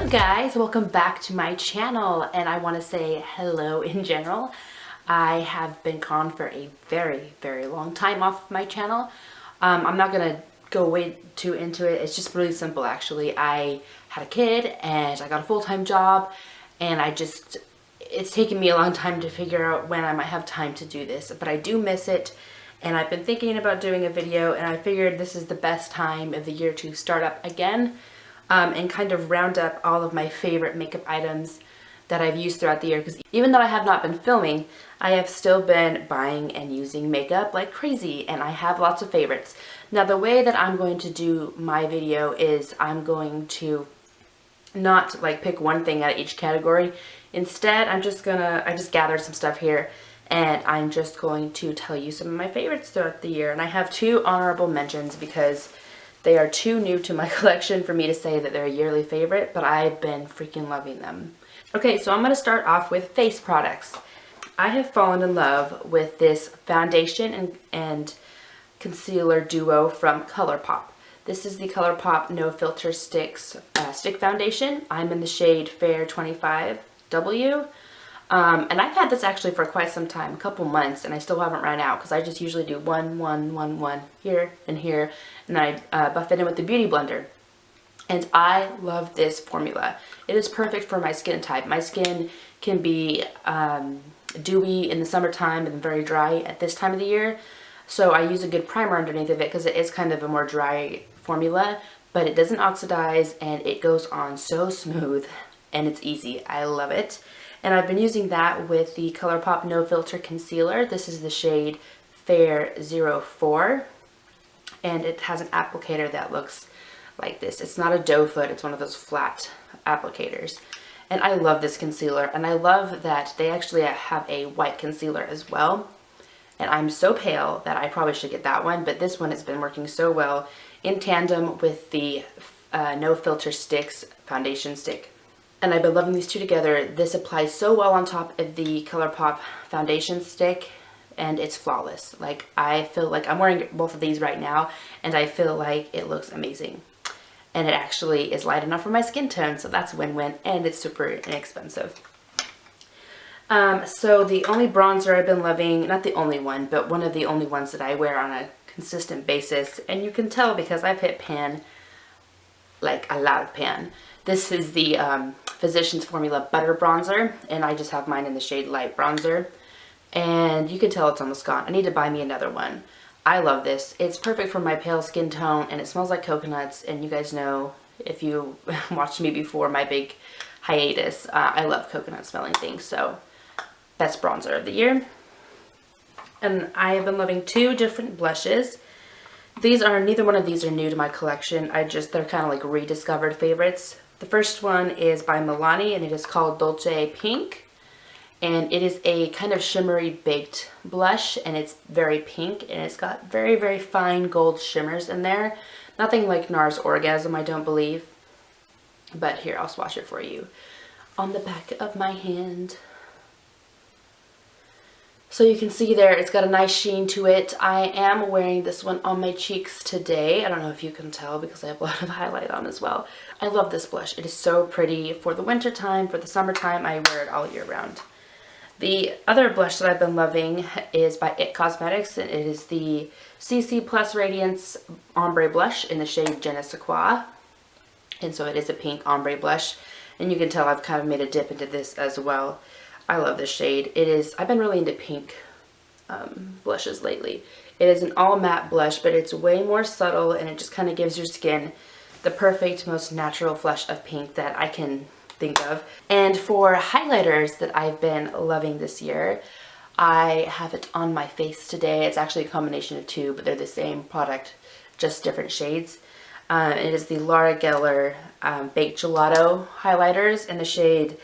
Hello guys, welcome back to my channel, and I want to say hello in general. I have been gone for a very long time off of my channel. I'm not gonna go way too into it. It's just really simple actually. I had a kid and I got a full-time job, and it's taken me a long time to figure out when I might have time to do this, but I do miss it. And I've been thinking about doing a video, and I figured this is the best time of the year to start up again. And kind of round up all of my favorite makeup items that I've used throughout the year, because even though I have not been filming, I have still been buying and using makeup like crazy, and I have lots of favorites. Now the way that I'm going to do my video is I'm going to not like pick one thing out of each category. Instead, I just gathered some stuff here, and I'm just going to tell you some of my favorites throughout the year. And I have two honorable mentions because they are too new to my collection for me to say that they're a yearly favorite, but I've been freaking loving them. Okay, so I'm going to start off with face products. I have fallen in love with this foundation and concealer duo from ColourPop. This is the ColourPop No Filter stick foundation. I'm in the shade Fair 25W. And I've had this actually for quite some time, a couple months, and I still haven't run out because I just usually do one here and here, and then I buff it in with the Beauty Blender. And I love this formula. It is perfect for my skin type. My skin can be dewy in the summertime and very dry at this time of the year, so I use a good primer underneath of it because it is kind of a more dry formula, but it doesn't oxidize and it goes on so smooth and it's easy. I love it. And I've been using that with the ColourPop No Filter Concealer. This is the shade Fair 04. And it has an applicator that looks like this. It's not a doe foot, it's one of those flat applicators. And I love this concealer. And I love that they actually have a white concealer as well. And I'm so pale that I probably should get that one. But this one has been working so well in tandem with the No Filter Sticks foundation stick. And I've been loving these two together. This applies so well on top of the ColourPop foundation stick, and it's flawless. Like, I feel like I'm wearing both of these right now, and I feel like it looks amazing. And it actually is light enough for my skin tone, so that's a win-win, and it's super inexpensive. So the only bronzer I've been loving, not the only one, but one of the only ones that I wear on a consistent basis, and you can tell because I've hit pan, like a lot of pan. This is the Physicians Formula Butter Bronzer, and I just have mine in the shade Light Bronzer. And you can tell it's almost gone. I need to buy me another one. I love this. It's perfect for my pale skin tone, and it smells like coconuts. And you guys know, if you watched me before my big hiatus, I love coconut smelling things. So, best bronzer of the year. And I have been loving two different blushes. Neither one of these are new to my collection. They're kind of like rediscovered favorites. The first one is by Milani, and it is called Dolce Pink. And it is a kind of shimmery baked blush, and it's very pink, and it's got very fine gold shimmers in there. Nothing like NARS Orgasm, I don't believe. But here, I'll swatch it for you. On the back of my hand. So you can see there, it's got a nice sheen to it. I am wearing this one on my cheeks today. I don't know if you can tell because I have a lot of highlight on as well. I love this blush. It is so pretty for the winter time, for the summertime. I wear it all year round. The other blush that I've been loving is by IT Cosmetics, and it is the CC Plus Radiance Ombre Blush in the shade Je ne sais quoi. And so it is a pink ombre blush, and you can tell I've kind of made a dip into this as well. I love this shade. I've been really into pink blushes lately. It is an all matte blush, but it's way more subtle, and it just kind of gives your skin the perfect, most natural flush of pink that I can think of. And for highlighters that I've been loving this year, I have it on my face today. It's actually a combination of two, but they're the same product, just different shades. It is the Laura Geller Baked Gelato highlighters in the shade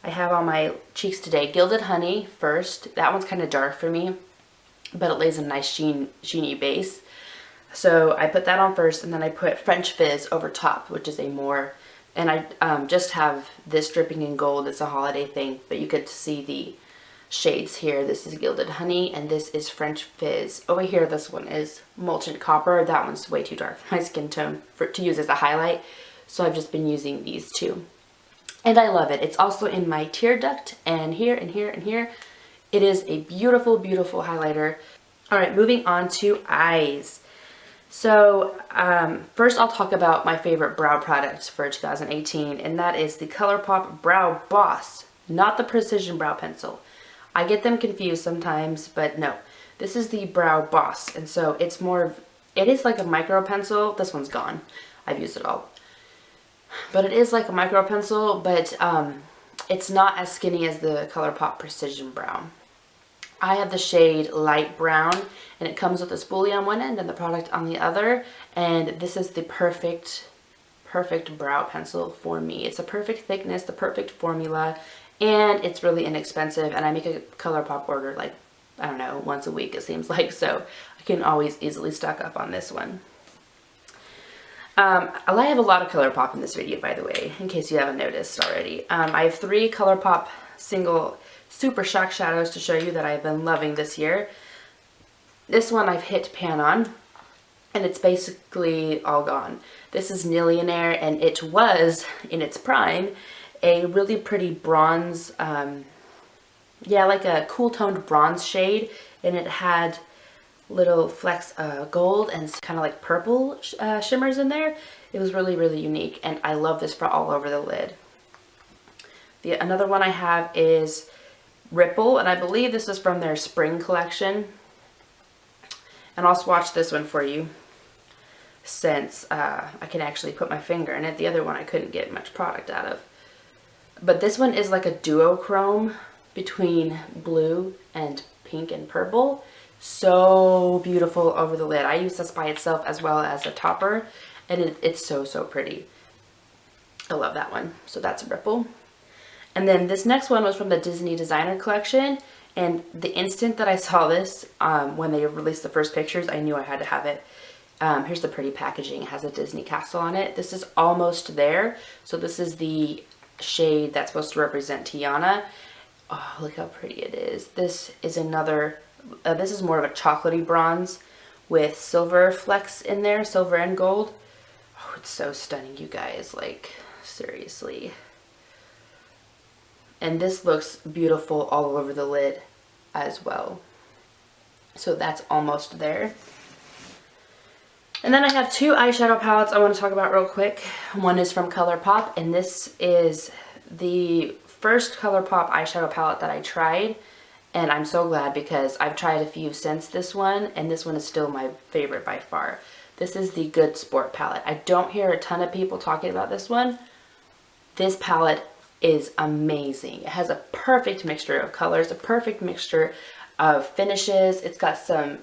I have on my cheeks today. Gilded Honey first. That one's kind of dark for me, but it lays a nice sheeny base. So I put that on first, and then I put French Fizz over top, which is a more, and I just have this dripping in gold. It's a holiday thing, but you get to see the shades here. This is Gilded Honey, and this is French Fizz. Over here, this one is Molten Copper. That one's way too dark for my skin tone to use as a highlight, so I've just been using these two. and I love it. It's also in my tear duct, and here and here and here. It is a beautiful, beautiful highlighter. All right, moving on to eyes. So first I'll talk about my favorite brow product for 2018, and that is the ColourPop Brow Boss, not the Precision Brow Pencil. I get them confused sometimes, but no. This is the Brow Boss, and so it's more of, it is like a micro pencil. This one's gone. I've used it all. But it is like a micro pencil, but it's not as skinny as the ColourPop Precision Brow. I have the shade light brown, and it comes with a spoolie on one end and the product on the other, and this is the perfect brow pencil for me. It's a perfect thickness, the perfect formula, and it's really inexpensive, and I make a ColourPop order like, I don't know, once a week it seems like, so I can always easily stock up on this one. I have a lot of ColourPop in this video, by the way, in case you haven't noticed already. I have 3 ColourPop single Super Shock shadows to show you that I've been loving this year. This one I've hit pan on, and it's basically all gone. This is DaniellaRenae, and it was, in its prime, a really pretty bronze, yeah, like a cool toned bronze shade, and it had little flecks of gold and kind of like purple shimmers in there. It was really, really unique, and I love this for all over the lid. Another one I have is Ripple, and I believe this is from their spring collection. And I'll swatch this one for you since I can actually put my finger in it. The other one I couldn't get much product out of. But this one is like a duochrome between blue and pink and purple. So beautiful over the lid. I use this by itself as well as a topper, and it's so, so pretty. I love that one. So that's Ripple. And then this next one was from the Disney Designer Collection, and the instant that I saw this, when they released the first pictures, I knew I had to have it. Here's the pretty packaging. It has a Disney castle on it. This is Almost There. So this is the shade that's supposed to represent Tiana. Oh, look how pretty it is. This is another, this is more of a chocolatey bronze with silver flecks in there, silver and gold. Oh, it's so stunning, you guys, like, seriously. And this looks beautiful all over the lid as well. So that's Almost There. And then I have 2 eyeshadow palettes I want to talk about real quick. One is from ColourPop, and this is the first ColourPop eyeshadow palette that I tried. And I'm so glad because I've tried a few since this one, and this one is still my favorite by far. This is the Good Sport palette. I don't hear a ton of people talking about this one. This palette is amazing. It has a perfect mixture of colors, a perfect mixture of finishes. It's got some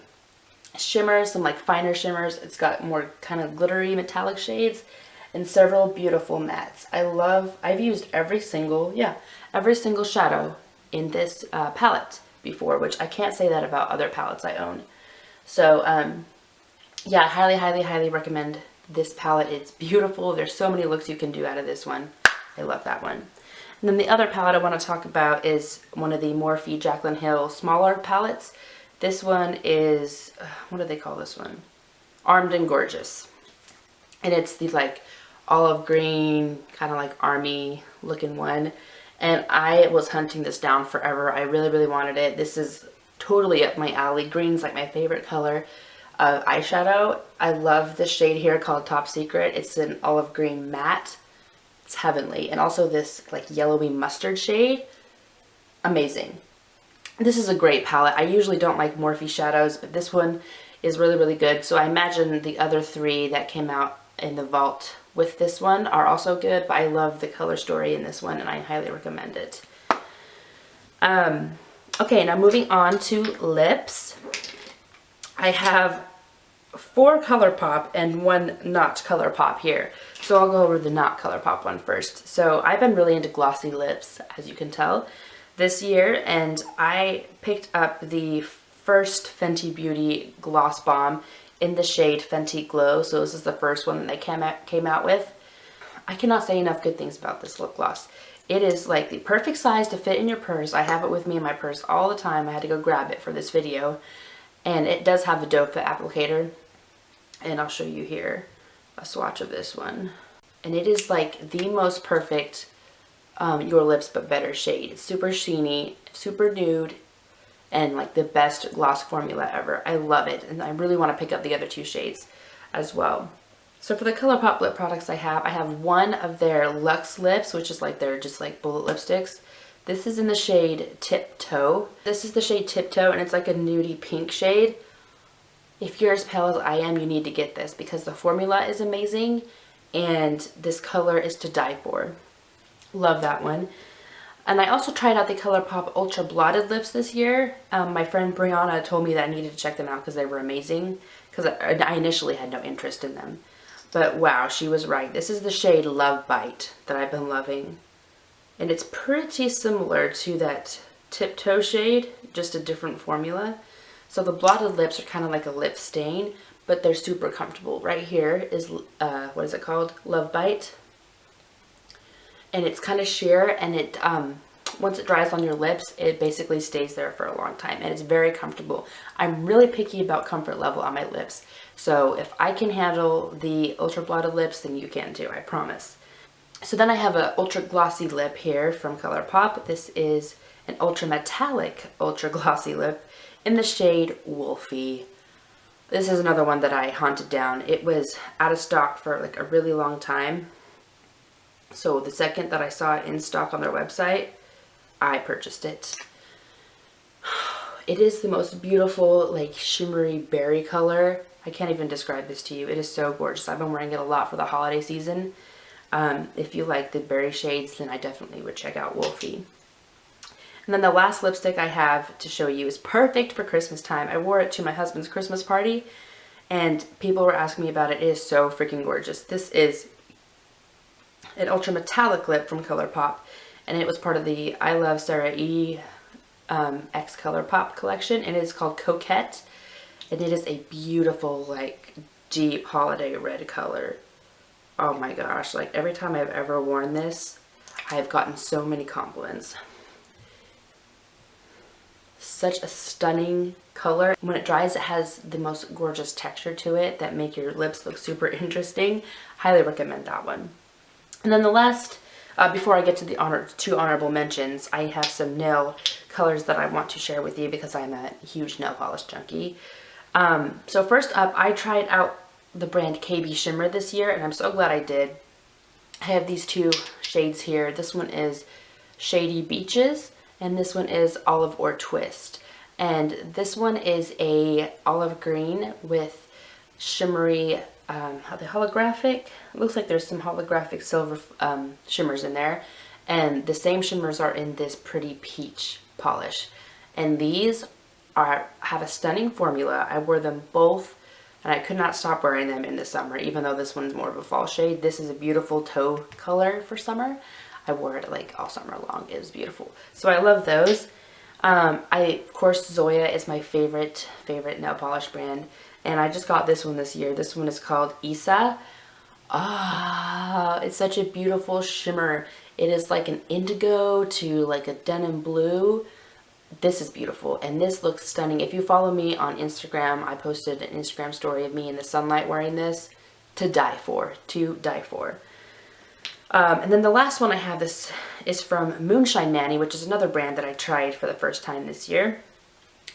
shimmers, some like finer shimmers. It's got more kind of glittery metallic shades and several beautiful mattes. I've used every single shadow in this palette before, which I can't say that about other palettes I own. So yeah, highly, highly, highly recommend this palette. It's beautiful. There's so many looks you can do out of this one. I love that one. And then the other palette I want to talk about is one of the Morphe Jaclyn Hill smaller palettes. This one is, what do they call this one? Armed and Gorgeous. And it's the like olive green, kind of like army looking one. And I was hunting this down forever. I really, really wanted it. This is totally up my alley. Green's like my favorite color of eyeshadow. I love this shade here called Top Secret. It's an olive green matte. It's heavenly. And also this like yellowy mustard shade. Amazing. This is a great palette. I usually don't like Morphe shadows, but this one is really, really good. So I imagine the other 3 that came out in the vault with this one are also good, but I love the color story in this one, and I highly recommend it. Okay, now moving on to lips. I have 4 ColourPop and 1 not ColourPop here. So I'll go over the not ColourPop one first. So I've been really into glossy lips, as you can tell, this year, and I picked up the first Fenty Beauty Gloss Bomb in the shade Fenty Glow. So this is the first one that they came out with. I cannot say enough good things about this lip gloss. It is like the perfect size to fit in your purse. I have it with me in my purse all the time. I had to go grab it for this video. And it does have a doe foot applicator. And I'll show you here a swatch of this one. And it is like the most perfect Your Lips But Better shade. It's super sheeny, super nude, and like the best gloss formula ever. I love it, and I really want to pick up the other two shades as well. So for the ColourPop lip products I have one of their Luxe lips, which is like they're just like bullet lipsticks. This is in the shade Tiptoe. This is the shade Tiptoe, and it's like a nudie pink shade. If you're as pale as I am, you need to get this because the formula is amazing, and this color is to die for. Love that one. And I also tried out the ColourPop Ultra Blotted Lips this year. My friend Brianna told me that I needed to check them out because they were amazing, because I initially had no interest in them. But wow, she was right. This is the shade Love Bite that I've been loving. And it's pretty similar to that Tiptoe shade, just a different formula. So the blotted lips are kind of like a lip stain, but they're super comfortable. Right here is, what is it called? Love Bite. And it's kind of sheer, and it once it dries on your lips, it basically stays there for a long time, and it's very comfortable. I'm really picky about comfort level on my lips, so if I can handle the ultra blotted lips, then you can too, I promise. So then I have an ultra glossy lip here from ColourPop. This is an ultra metallic ultra glossy lip in the shade Wolfie. This is another one that I hunted down. It was out of stock for like a really long time. So the second that I saw it in stock on their website, I purchased it. It is the most beautiful, like shimmery berry color. I can't even describe this to you. It is so gorgeous. I've been wearing it a lot for the holiday season. If you like the berry shades, then I definitely would check out Wolfie. And then the last lipstick I have to show you is perfect for Christmas time. I wore it to my husband's Christmas party, and people were asking me about it. It is so freaking gorgeous. This is an ultra metallic lip from ColourPop, and it was part of the I Love Sarah E X ColourPop collection, and it is called Coquette, and it is a beautiful, like, deep holiday red color. Oh my gosh, like every time I've ever worn this, I have gotten so many compliments. Such a stunning color. When it dries, it has the most gorgeous texture to it that make your lips look super interesting. Highly recommend that one. And then the last, before I get to the two honorable mentions, I have some nail colors that I want to share with you because I'm a huge nail polish junkie. So first up, I tried out the brand KB Shimmer this year, and I'm so glad I did. I have these two shades here. This one is Shady Beaches, and this one is Olive or Twist. And this one is a olive green with shimmery, the holographic, it looks like there's some holographic silver shimmers in there, and the same shimmers are in this pretty peach polish, and these have a stunning formula. I wore them both, and I could not stop wearing them in the summer, even though this one's more of a fall shade. This is a beautiful taupe color for summer. I wore it like all summer long. It was beautiful, so I love those. Of course, Zoya is my favorite nail polish brand, and I just got this one this year. This one is called Isa. Ah, it's such a beautiful shimmer. It is like an indigo to like a denim blue. This is beautiful, and this looks stunning. If you follow me on Instagram, I posted an Instagram story of me in the sunlight wearing this. To die for, to die for. And then the last one I have, this is from Moonshine Nanny, which is another brand that I tried for the first time this year.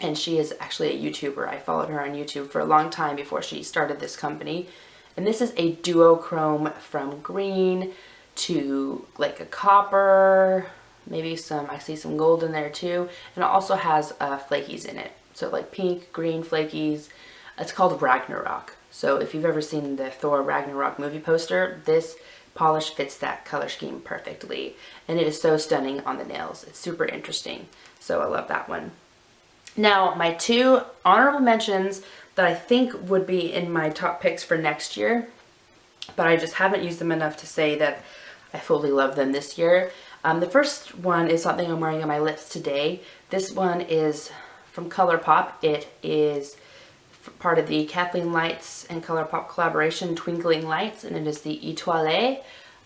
And she is actually a YouTuber. I followed her on YouTube for a long time before she started this company. And this is a duochrome from green to like a copper, maybe some, I see some gold in there too. And it also has flakies in it. So like pink, green flakies. It's called Ragnarok. So if you've ever seen the Thor Ragnarok movie poster, this polish fits that color scheme perfectly. And it is so stunning on the nails. It's super interesting. So I love that one. Now, my two honorable mentions that I think would be in my top picks for next year, but I just haven't used them enough to say that I fully love them this year. The first one is something I'm wearing on my lips today. This one is from ColourPop. It is part of the Kathleen Lights and ColourPop collaboration, Twinkling Lights, and it is the Etoile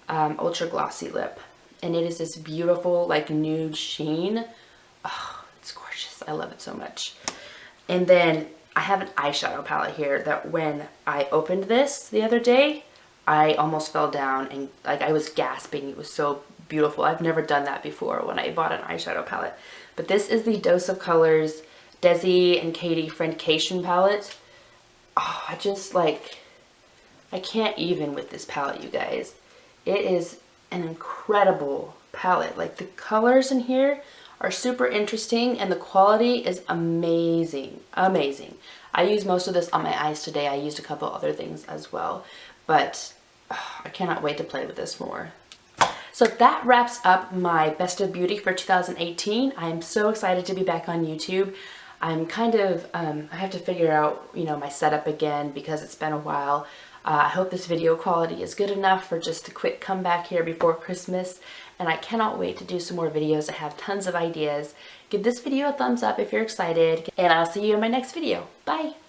Ultra Glossy Lip. And it is this beautiful, like, nude sheen. Oh, it's gorgeous. I love it so much. And then I have an eyeshadow palette here that when I opened this the other day, I almost fell down and like I was gasping. It was so beautiful. I've never done that before when I bought an eyeshadow palette. But this is the Dose of Colors Desi and Katie Friendcation palette. Oh, I just like, I can't even with this palette, you guys. It is an incredible palette. Like the colors in here are super interesting and the quality is amazing. Amazing. I used most of this on my eyes today. I used a couple other things as well, but I cannot wait to play with this more. So that wraps up my Best of Beauty for 2018. I am so excited to be back on YouTube. I'm kind of, I have to figure out, you know, my setup again because it's been a while. I hope this video quality is good enough for just a quick comeback here before Christmas. And I cannot wait to do some more videos. I have tons of ideas. Give this video a thumbs up if you're excited. And I'll see you in my next video. Bye!